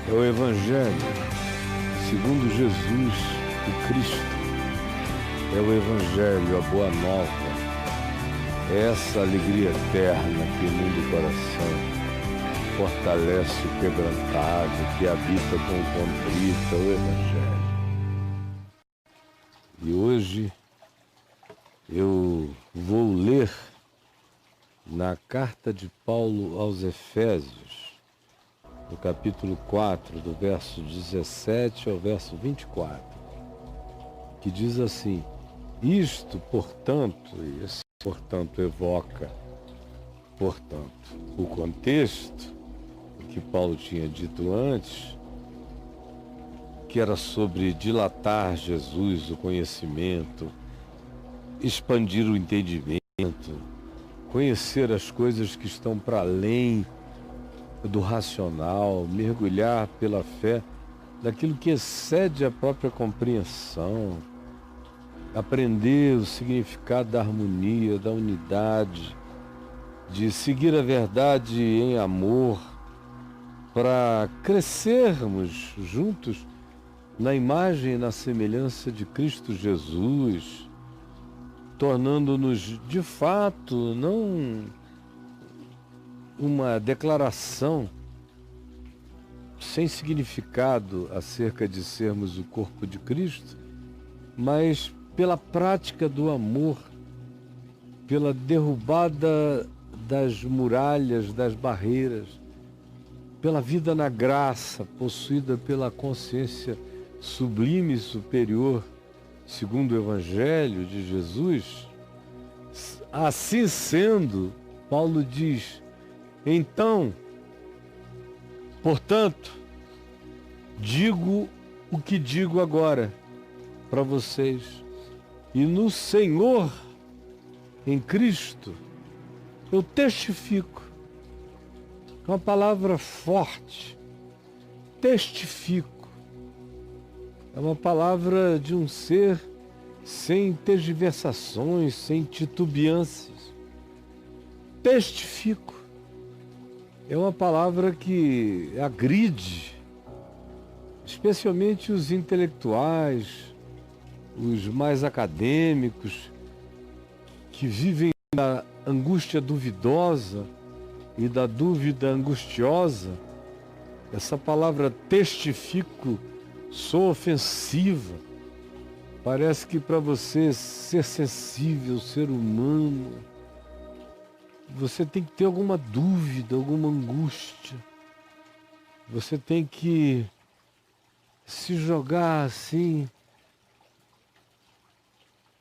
É o Evangelho segundo Jesus, o Cristo. É o Evangelho, a Boa Nova. É essa alegria eterna que inunda o coração, fortalece o quebrantado, que habita com o contrito, é o Evangelho. E hoje eu vou ler na carta de Paulo aos Efésios, no capítulo 4, do verso 17 ao verso 24, que diz assim: isto, portanto, e esse portanto evoca, portanto, o contexto que Paulo tinha dito antes, que era sobre dilatar Jesus, o conhecimento, expandir o entendimento, conhecer as coisas que estão para além do racional, mergulhar pela fé daquilo que excede a própria compreensão, aprender o significado da harmonia, da unidade, de seguir a verdade em amor, para crescermos juntos na imagem e na semelhança de Cristo Jesus, tornando-nos de fato não uma declaração sem significado acerca de sermos o corpo de Cristo, mas pela prática do amor, pela derrubada das muralhas, das barreiras, pela vida na graça, possuída pela consciência sublime e superior, segundo o Evangelho de Jesus. Assim sendo, Paulo diz: então, portanto, digo o que digo agora para vocês, e no Senhor, em Cristo, eu testifico. Uma palavra forte, testifico. É uma palavra de um ser sem tergiversações, sem titubeâncias. Testifico. É uma palavra que agride, especialmente os intelectuais, os mais acadêmicos, que vivem da angústia duvidosa e da dúvida angustiosa. Essa palavra testifico soa ofensiva. Parece que para você ser sensível, ser humano, você tem que ter alguma dúvida, alguma angústia. Você tem que se jogar assim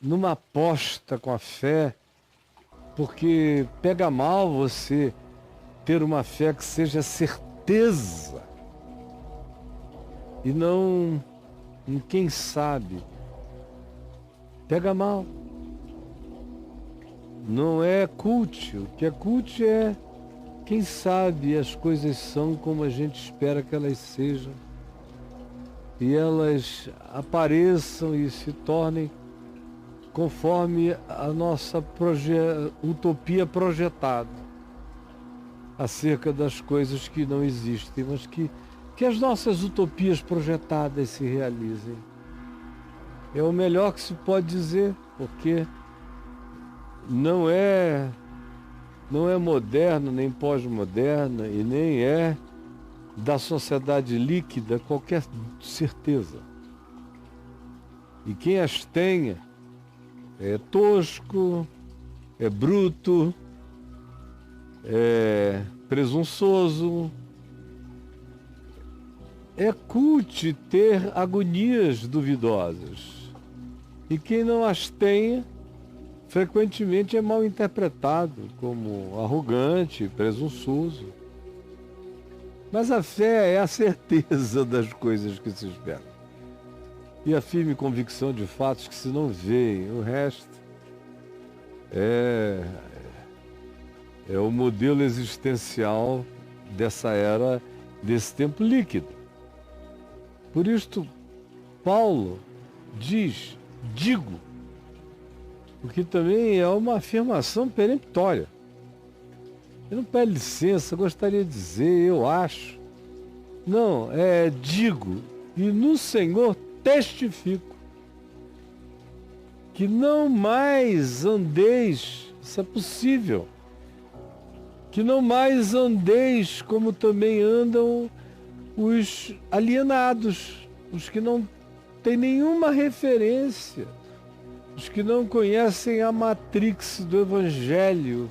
numa aposta com a fé, porque pega mal você ter uma fé que seja certeza e não em quem sabe. Pega mal. Não é cult. O que é cult é quem sabe as coisas são como a gente espera que elas sejam, e elas apareçam e se tornem conforme a nossa utopia projetada acerca das coisas que não existem, mas que as nossas utopias projetadas se realizem. É o melhor que se pode dizer, porque não é moderna, nem pós-moderna, e nem é da sociedade líquida qualquer certeza. E quem as tenha é tosco, é bruto, é presunçoso. É cult ter agonias duvidosas. E quem não as tenha, frequentemente é mal interpretado como arrogante, presunçoso. Mas a fé é a certeza das coisas que se esperam, e a firme convicção de fatos que se não veem. O resto é o modelo existencial dessa era, desse tempo líquido. Por isto, Paulo diz, digo, porque também é uma afirmação peremptória. Eu não peço licença, gostaria de dizer, eu acho. Não, digo, e no Senhor testifico, que não mais andeis, isso é possível, que não mais andeis como também andam os alienados, os que não têm nenhuma referência, os que não conhecem a matrix do Evangelho,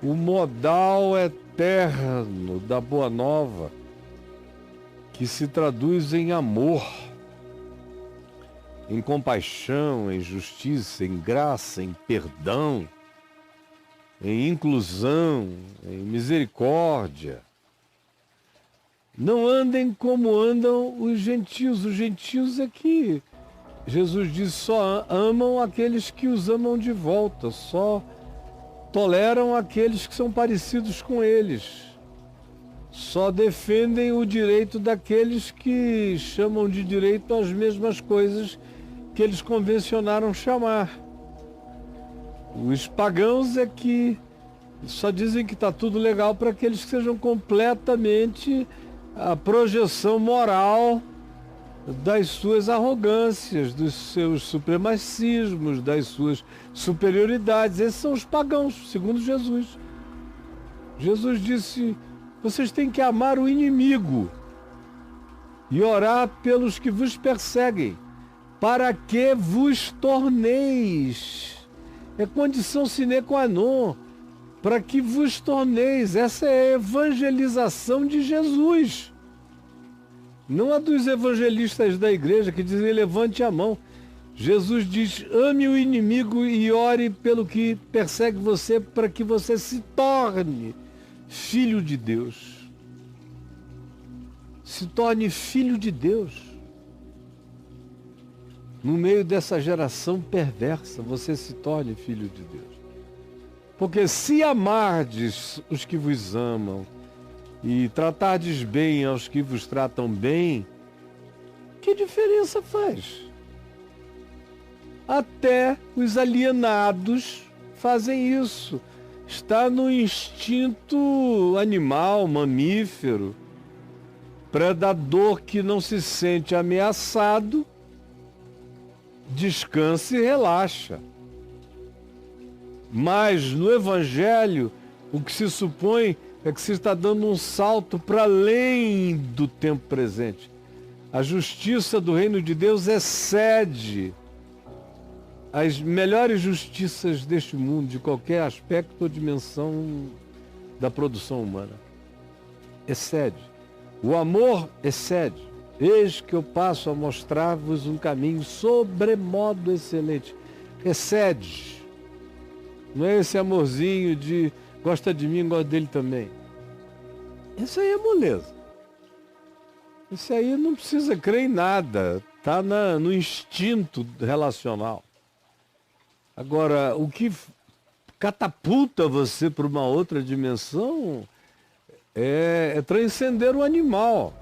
o modal eterno da Boa Nova, que se traduz em amor, em compaixão, em justiça, em graça, em perdão, em inclusão, em misericórdia. Não andem como andam os gentios. Os gentios é que Jesus diz, só amam aqueles que os amam de volta, só toleram aqueles que são parecidos com eles, só defendem o direito daqueles que chamam de direito as mesmas coisas que eles convencionaram chamar. Os pagãos é que só dizem que está tudo legal para aqueles que sejam completamente a projeção moral das suas arrogâncias, dos seus supremacismos, das suas superioridades. Esses são os pagãos, segundo Jesus. Jesus disse, vocês têm que amar o inimigo e orar pelos que vos perseguem, para que vos torneis. É condição sine qua non, para que vos torneis. Essa é a evangelização de Jesus. Não a dos evangelistas da igreja que dizem levante a mão. Jesus diz, ame o inimigo e ore pelo que persegue você para que você se torne filho de Deus. Se torne filho de Deus. No meio dessa geração perversa, você se torne filho de Deus. Porque se amardes os que vos amam e tratardes bem aos que vos tratam bem, que diferença faz? Até os alienados fazem isso. Está no instinto animal, mamífero, predador que não se sente ameaçado, descansa e relaxa. Mas no Evangelho, o que se supõe é que se está dando um salto para além do tempo presente. A justiça do reino de Deus excede as melhores justiças deste mundo, de qualquer aspecto ou dimensão da produção humana. Excede. O amor excede. Eis que eu passo a mostrar-vos um caminho sobremodo excelente. Excede. Não é esse amorzinho de gosta de mim, gosta dele também. Isso aí é moleza. Isso aí não precisa crer em nada. Está no instinto relacional. Agora, o que catapulta você para uma outra dimensão é transcender o animal.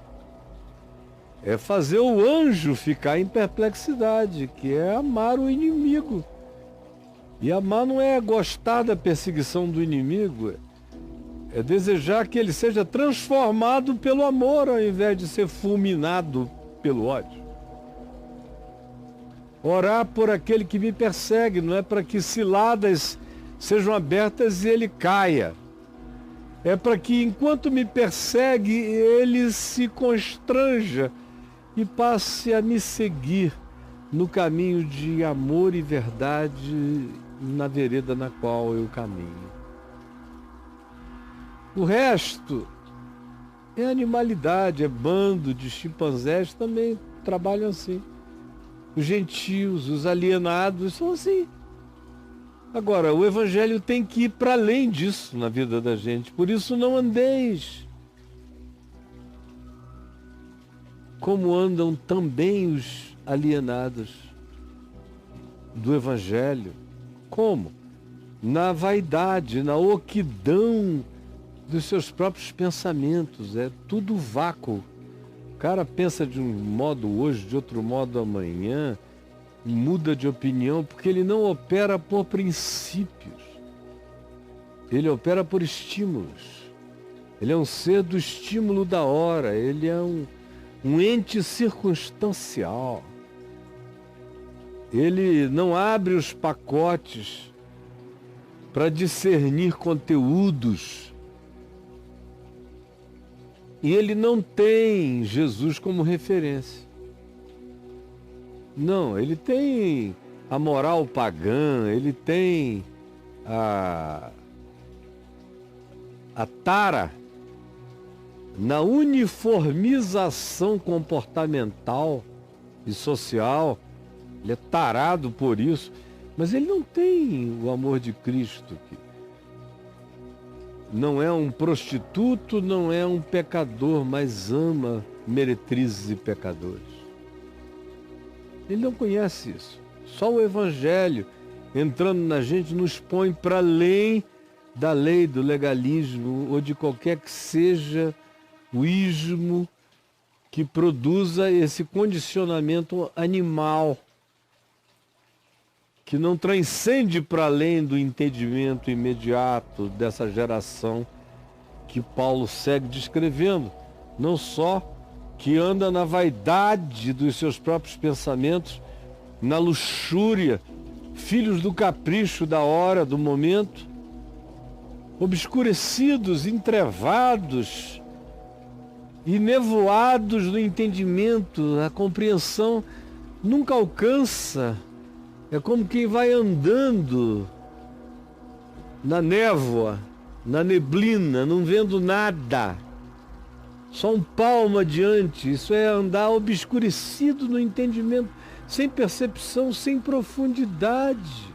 É fazer o anjo ficar em perplexidade, que é amar o inimigo. E amar não é gostar da perseguição do inimigo, é desejar que ele seja transformado pelo amor, ao invés de ser fulminado pelo ódio. Orar por aquele que me persegue, não é para que ciladas sejam abertas e ele caia. É para que, enquanto me persegue, ele se constranja e passe a me seguir no caminho de amor e verdade, na vereda na qual eu caminho. O resto é animalidade, é bando de chimpanzés, também trabalham assim. Os gentios, os alienados são assim. Agora, o Evangelho tem que ir para além disso na vida da gente. Por isso não andeis como andam também os alienados do Evangelho. Como? Na vaidade, na oquidão dos seus próprios pensamentos. É tudo vácuo. O cara pensa de um modo hoje, de outro modo amanhã, muda de opinião, porque ele não opera por princípios. Ele opera por estímulos. Ele é um ser do estímulo da hora, ele é um ente circunstancial. Ele não abre os pacotes para discernir conteúdos. E ele não tem Jesus como referência. Não, ele tem a moral pagã, ele tem a tara na uniformização comportamental e social. Ele é tarado por isso, mas ele não tem o amor de Cristo aqui. Não é um prostituto, não é um pecador, mas ama meretrizes e pecadores. Ele não conhece isso. Só o Evangelho, entrando na gente, nos põe para além da lei, do legalismo, ou de qualquer que seja o ismo que produza esse condicionamento animal, que não transcende para além do entendimento imediato dessa geração que Paulo segue descrevendo. Não só que anda na vaidade dos seus próprios pensamentos, na luxúria, filhos do capricho da hora, do momento, obscurecidos, entrevados e nevoados no entendimento. A compreensão nunca alcança. É como quem vai andando na névoa, na neblina, não vendo nada. Só um palmo adiante. Isso é andar obscurecido no entendimento, sem percepção, sem profundidade.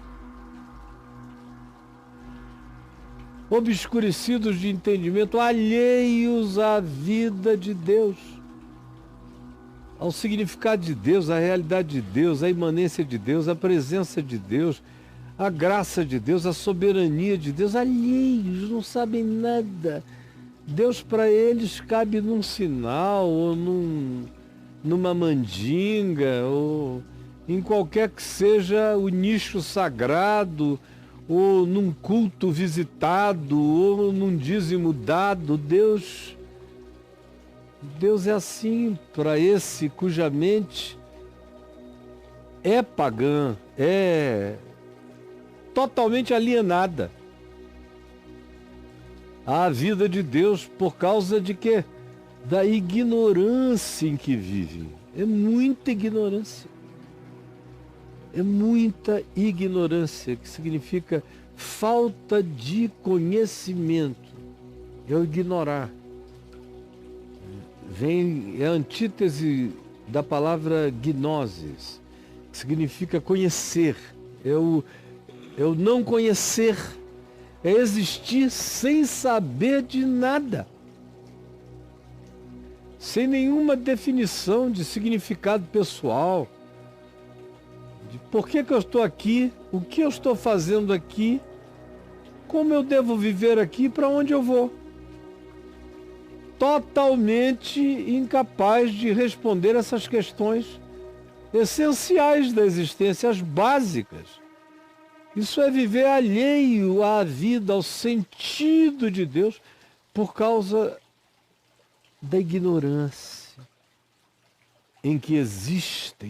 Obscurecidos de entendimento, alheios à vida de Deus, ao significado de Deus, à realidade de Deus, à imanência de Deus, à presença de Deus, à graça de Deus, à soberania de Deus, alheios, não sabem nada. Deus para eles cabe num sinal, ou numa mandinga, ou em qualquer que seja o nicho sagrado, ou num culto visitado, ou num dízimo dado. Deus é assim para esse cuja mente é pagã, é totalmente alienada à vida de Deus por causa de quê? Da ignorância em que vive. É muita ignorância. É muita ignorância, que significa falta de conhecimento. É o ignorar. É a antítese da palavra gnosis, que significa conhecer. É o não conhecer. É existir sem saber de nada. Sem nenhuma definição de significado pessoal. De por que eu estou aqui, o que eu estou fazendo aqui, como eu devo viver aqui, para onde eu vou. Totalmente incapaz de responder essas questões essenciais da existência, as básicas. Isso é viver alheio à vida, ao sentido de Deus, por causa da ignorância em que existem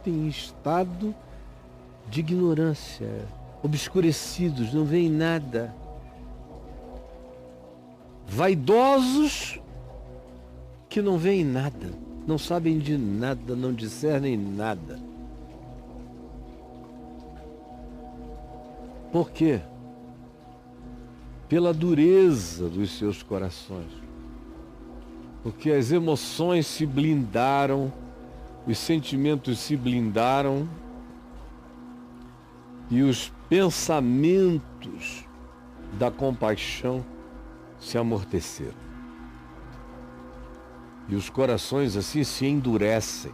em estado de ignorância, obscurecidos, não veem nada. Vaidosos que não veem nada, não sabem de nada, não discernem nada. Por quê? Pela dureza dos seus corações. Porque as emoções se blindaram, os sentimentos se blindaram e os pensamentos da compaixão se amorteceram. E os corações assim se endurecem,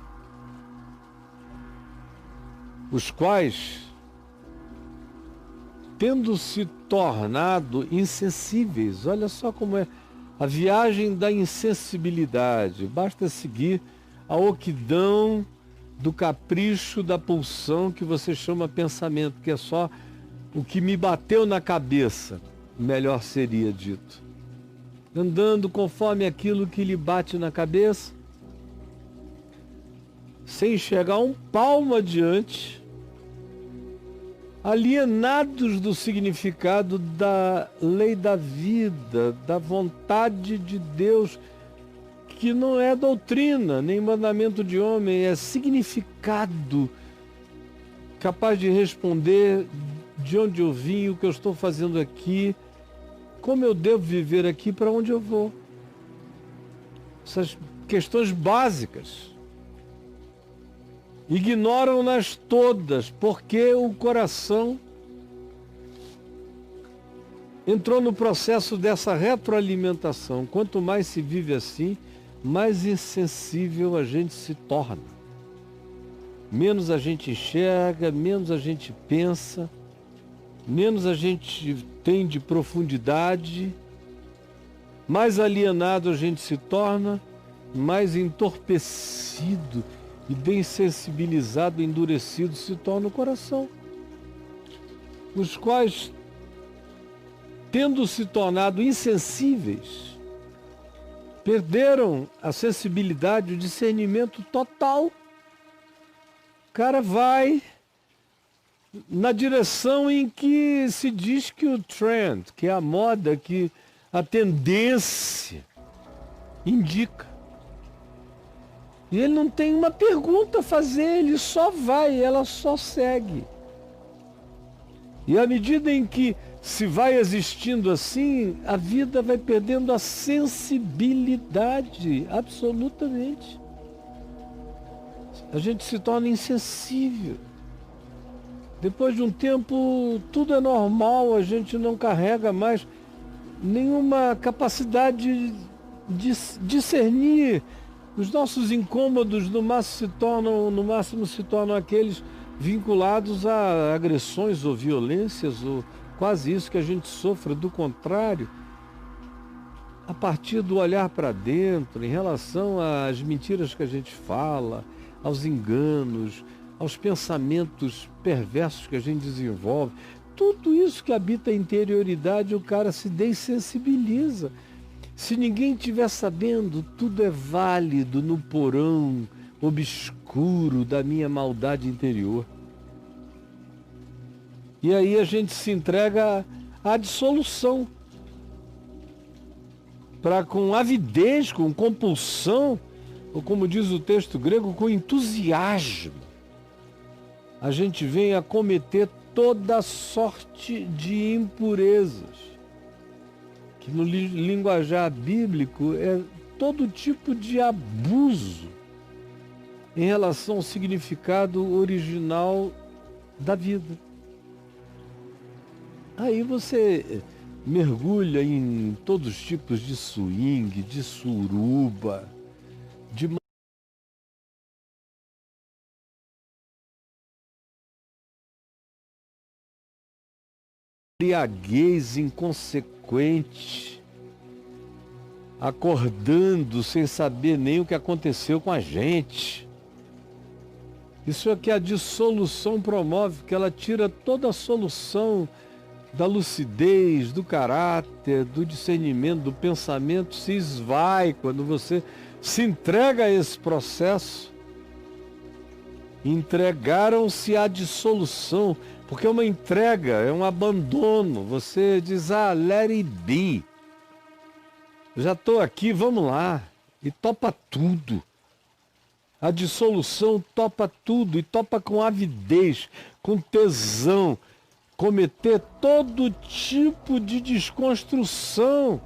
os quais, tendo se tornado insensíveis, olha só como é a viagem da insensibilidade, basta seguir a oquidão do capricho da pulsão que você chama pensamento, que é só o que me bateu na cabeça, melhor seria dito. andando conforme aquilo que lhe bate na cabeça, sem chegar um palmo adiante, alienados do significado da lei da vida, da vontade de Deus, que não é doutrina, nem mandamento de homem, é significado capaz de responder de onde eu vim, o que eu estou fazendo aqui, como eu devo viver aqui, para onde eu vou. Essas questões básicas. Ignoram-nas todas, porque o coração entrou no processo dessa retroalimentação. Quanto mais se vive assim, mais insensível a gente se torna. Menos a gente enxerga, menos a gente pensa, menos a gente tem de profundidade, mais alienado a gente se torna, mais entorpecido e desensibilizado, endurecido se torna o coração. Os quais, tendo se tornado insensíveis, perderam a sensibilidade, o discernimento total. O cara vai na direção em que se diz que o trend, que é a moda, que a tendência indica. E ele não tem uma pergunta a fazer, ele só vai, ela só segue. E à medida em que se vai existindo assim, a vida vai perdendo a sensibilidade, absolutamente. A gente se torna insensível. Depois de um tempo, tudo é normal, a gente não carrega mais nenhuma capacidade de discernir. Os nossos incômodos no máximo se tornam aqueles vinculados a agressões ou violências, ou quase isso que a gente sofre. Do contrário, a partir do olhar para dentro, em relação às mentiras que a gente fala, aos enganos, aos pensamentos perversos que a gente desenvolve, tudo isso que habita a interioridade, o cara se dessensibiliza. Se ninguém estiver sabendo, tudo é válido no porão obscuro da minha maldade interior. E aí a gente se entrega à dissolução, para com avidez, com compulsão, ou como diz o texto grego, com entusiasmo, a gente vem a cometer toda sorte de impurezas, que no linguajar bíblico é todo tipo de abuso em relação ao significado original da vida. Aí você mergulha em todos os tipos de swing, de suruba, de embriaguez inconsequente, acordando sem saber nem o que aconteceu com a gente. Isso é que a dissolução promove, que ela tira toda a solução da lucidez, do caráter, do discernimento, do pensamento, se esvai quando você se entrega a esse processo. Entregaram-se à dissolução, porque é uma entrega, é um abandono. Você diz, let it be. Já estou aqui, vamos lá. E topa tudo. A dissolução topa tudo, e topa com avidez, com tesão, cometer todo tipo de desconstrução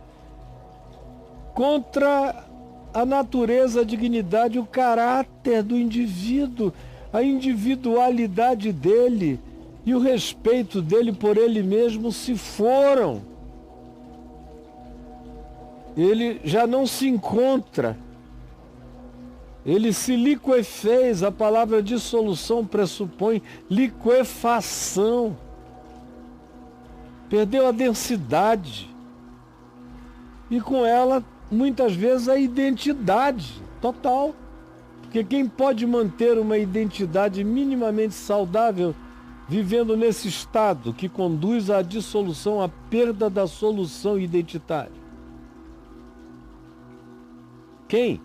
contra a natureza, a dignidade, o caráter do indivíduo, a individualidade dele e o respeito dele por ele mesmo se foram. Ele já não se encontra. Ele se liquefez. A palavra dissolução pressupõe liquefação. Perdeu a densidade. E com ela, muitas vezes, a identidade total. Porque quem pode manter uma identidade minimamente saudável vivendo nesse estado que conduz à dissolução, à perda da solução identitária? Quem?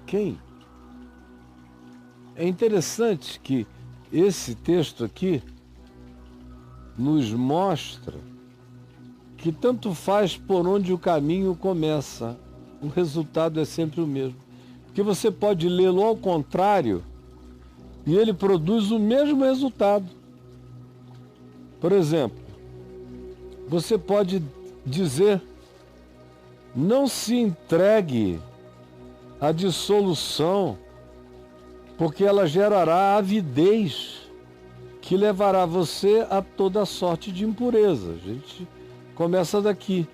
Quem? É interessante que esse texto aqui nos mostra que tanto faz por onde o caminho começa, o resultado é sempre o mesmo. Porque você pode lê-lo ao contrário e ele produz o mesmo resultado. Por exemplo, você pode dizer: não se entregue à dissolução, porque ela gerará avidez, que levará você a toda sorte de impureza. A gente começa daqui.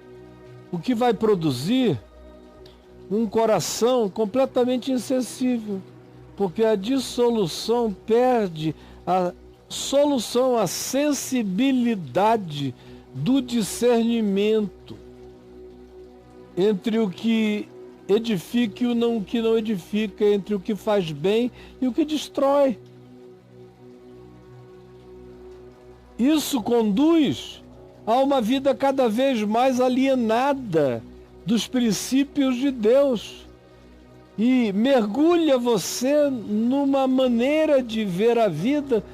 O que vai produzir um coração completamente insensível, porque a dissolução perde a solução, a sensibilidade do discernimento entre o que edifica e o que não edifica, entre o que faz bem e o que destrói. Isso conduz a uma vida cada vez mais alienada dos princípios de Deus e mergulha você numa maneira de ver a vida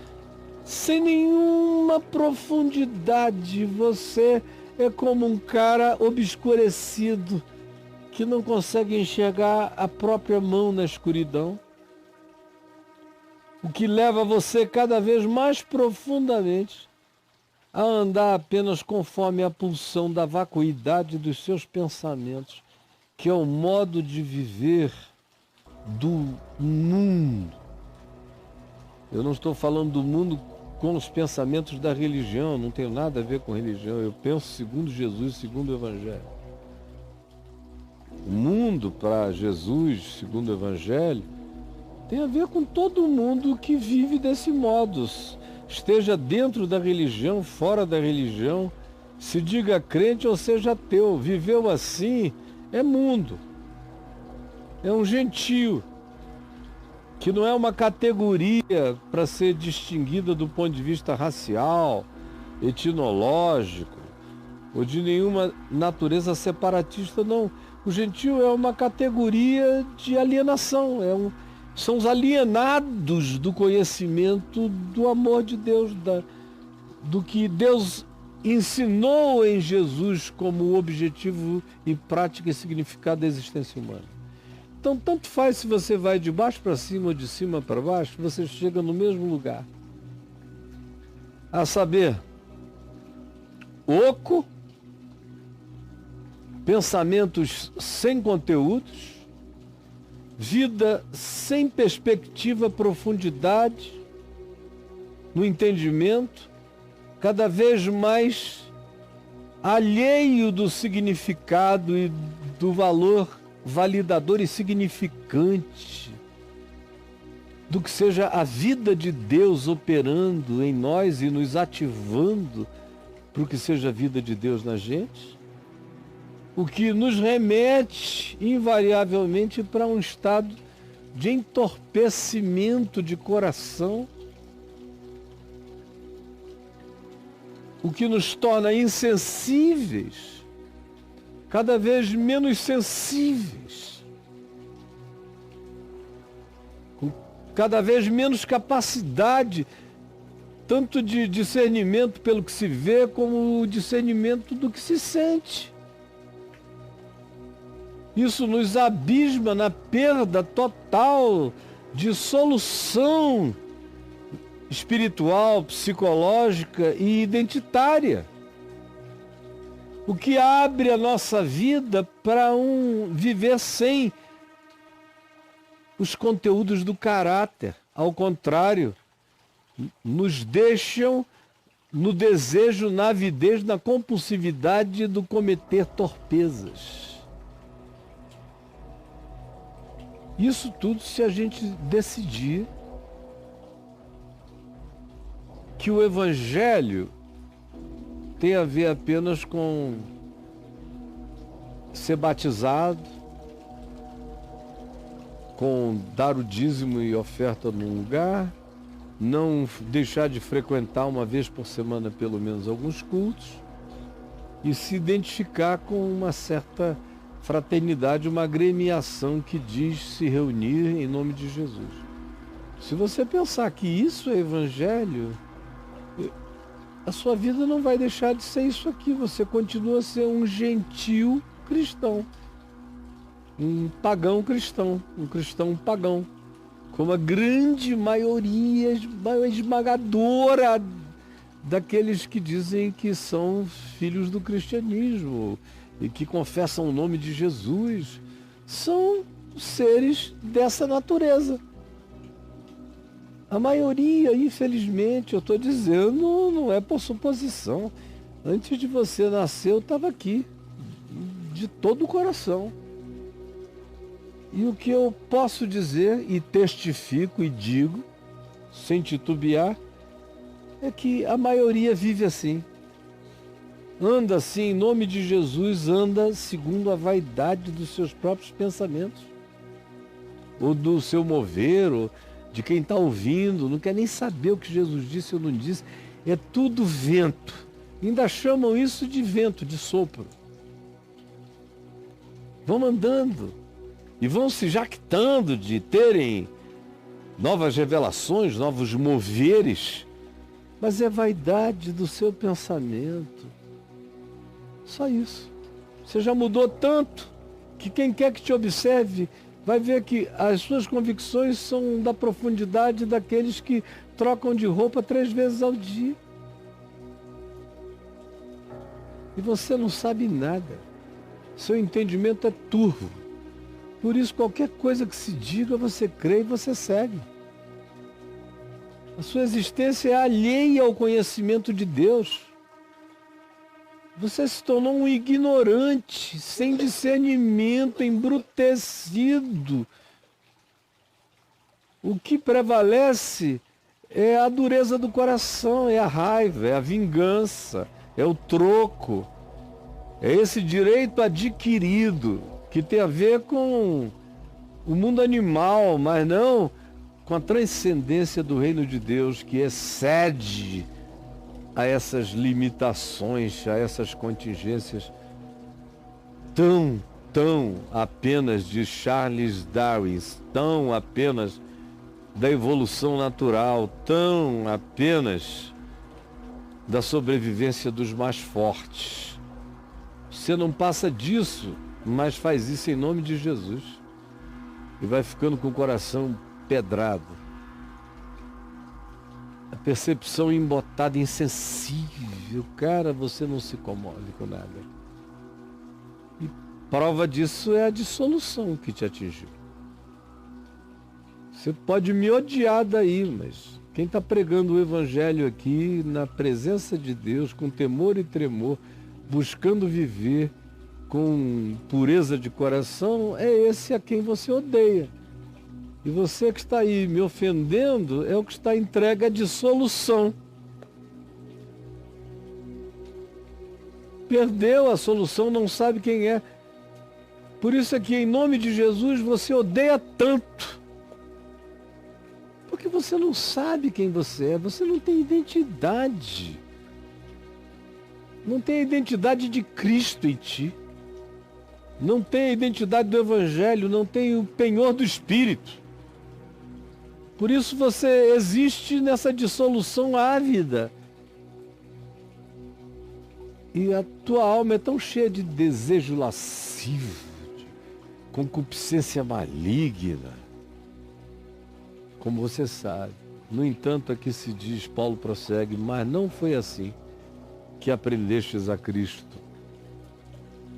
sem nenhuma profundidade. Você é como um cara obscurecido que não consegue enxergar a própria mão na escuridão, o que leva você cada vez mais profundamente a andar apenas conforme a pulsão da vacuidade dos seus pensamentos, que é o modo de viver do mundo. Eu não estou falando do mundo com os pensamentos da religião, não tenho nada a ver com religião, eu penso segundo Jesus, segundo o Evangelho. O mundo para Jesus, segundo o Evangelho, tem a ver com todo mundo que vive desse modo, esteja dentro da religião, fora da religião, se diga crente ou seja ateu. Viveu assim é mundo, é um gentio, que não é uma categoria para ser distinguida do ponto de vista racial, etnológico, ou de nenhuma natureza separatista, não. O gentio é uma categoria de alienação, são os alienados do conhecimento do amor de Deus, do que Deus ensinou em Jesus como objetivo e prática e significado da existência humana. Então, tanto faz se você vai de baixo para cima ou de cima para baixo, você chega no mesmo lugar. A saber, oco, pensamentos sem conteúdos, vida sem perspectiva, profundidade no entendimento, cada vez mais alheio do significado e do valor validador e significante do que seja a vida de Deus operando em nós e nos ativando para o que seja a vida de Deus na gente, o que nos remete invariavelmente para um estado de entorpecimento de coração, o que nos torna insensíveis, cada vez menos sensíveis, com cada vez menos capacidade, tanto de discernimento pelo que se vê, como o discernimento do que se sente. Isso nos abisma na perda total de solução espiritual, psicológica e identitária. O que abre a nossa vida para um viver sem os conteúdos do caráter. Ao contrário, nos deixam no desejo, na avidez, na compulsividade do cometer torpezas. Isso tudo se a gente decidir que o Evangelho tem a ver apenas com ser batizado, com dar o dízimo e oferta num lugar, não deixar de frequentar uma vez por semana pelo menos alguns cultos e se identificar com uma certa fraternidade, uma agremiação que diz se reunir em nome de Jesus. Se você pensar que isso é evangelho, a sua vida não vai deixar de ser isso aqui. Você continua a ser um gentil cristão, um pagão cristão, um cristão pagão, como a grande maioria esmagadora daqueles que dizem que são filhos do cristianismo e que confessam o nome de Jesus, são seres dessa natureza. A maioria, infelizmente, eu estou dizendo, não é por suposição. Antes de você nascer, eu estava aqui, de todo o coração. E o que eu posso dizer, e testifico e digo, sem titubear, é que a maioria vive assim. Anda assim, em nome de Jesus, anda segundo a vaidade dos seus próprios pensamentos, ou do seu mover, ou de quem está ouvindo, não quer nem saber o que Jesus disse ou não disse. É tudo vento. Ainda chamam isso de vento, de sopro. Vão andando e vão se jactando de terem novas revelações, novos moveres, mas é vaidade do seu pensamento. Só isso. Você já mudou tanto que quem quer que te observe vai ver que as suas convicções são da profundidade daqueles que trocam de roupa 3 vezes ao dia. E você não sabe nada. Seu entendimento é turvo. Por isso, qualquer coisa que se diga, você crê e você segue. A sua existência é alheia ao conhecimento de Deus. Você se tornou um ignorante, sem discernimento, embrutecido. O que prevalece é a dureza do coração, é a raiva, é a vingança, é o troco. É esse direito adquirido que tem a ver com o mundo animal, mas não com a transcendência do reino de Deus, que excede a essas limitações, a essas contingências tão apenas de Charles Darwin, tão apenas da evolução natural, tão apenas da sobrevivência dos mais fortes. Você não passa disso, mas faz isso em nome de Jesus e vai ficando com o coração pedrado. A percepção embotada, insensível. Cara, você não se comove com nada. E prova disso é a dissolução que te atingiu. Você pode me odiar daí, mas quem está pregando o evangelho aqui, na presença de Deus, com temor e tremor, buscando viver com pureza de coração, é esse a quem você odeia. E você que está aí me ofendendo é o que está entregue à dissolução. Perdeu a solução, não sabe quem é. Por isso é que em nome de Jesus você odeia tanto. Porque você não sabe quem você é, você não tem identidade. Não tem a identidade de Cristo em ti. Não tem a identidade do Evangelho, não tem o penhor do Espírito. Por isso você existe nessa dissolução ávida. E a tua alma é tão cheia de desejo lascivo, de concupiscência maligna, como você sabe. No entanto, aqui se diz, Paulo prossegue, mas não foi assim que aprendestes a Cristo.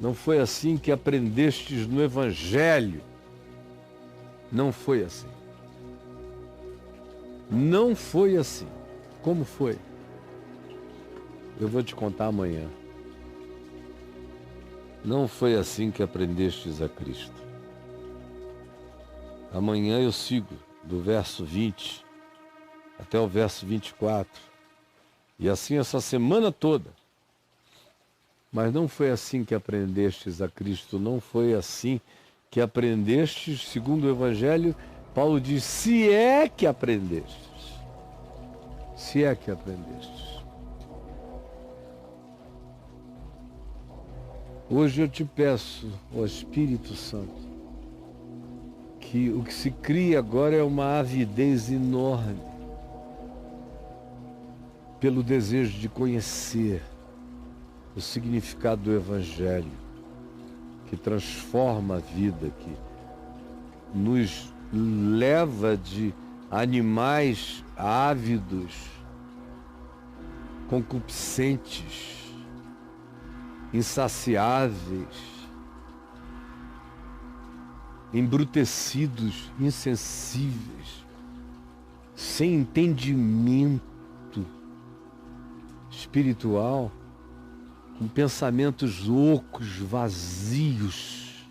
Não foi assim que aprendestes no Evangelho. Não foi assim. Não foi assim. Como foi? Eu vou te contar amanhã. Não foi assim que aprendestes a Cristo. Amanhã eu sigo do verso 20 até o verso 24. E assim essa semana toda. Mas não foi assim que aprendestes a Cristo. Não foi assim que aprendestes, segundo o Evangelho. Paulo diz, se é que aprendestes. Se é que aprendestes. Hoje eu te peço, ó Espírito Santo, que o que se cria agora é uma avidez enorme pelo desejo de conhecer o significado do Evangelho, que transforma a vida, que nos leva de animais ávidos, concupiscentes, insaciáveis, embrutecidos, insensíveis, sem entendimento espiritual, com pensamentos ocos, vazios,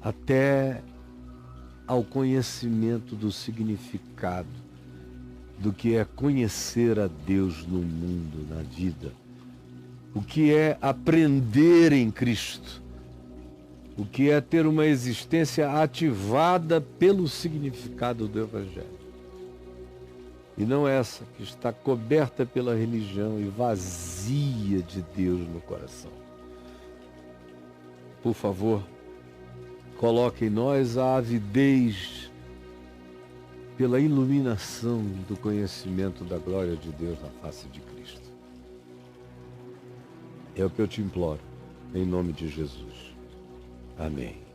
até ao conhecimento do significado do que é conhecer a Deus no mundo, na vida, o que é aprender em Cristo, o que é ter uma existência ativada pelo significado do Evangelho. E não essa que está coberta pela religião e vazia de Deus no coração. Por favor, coloque em nós a avidez pela iluminação do conhecimento da glória de Deus na face de Cristo. É o que eu te imploro, em nome de Jesus. Amém.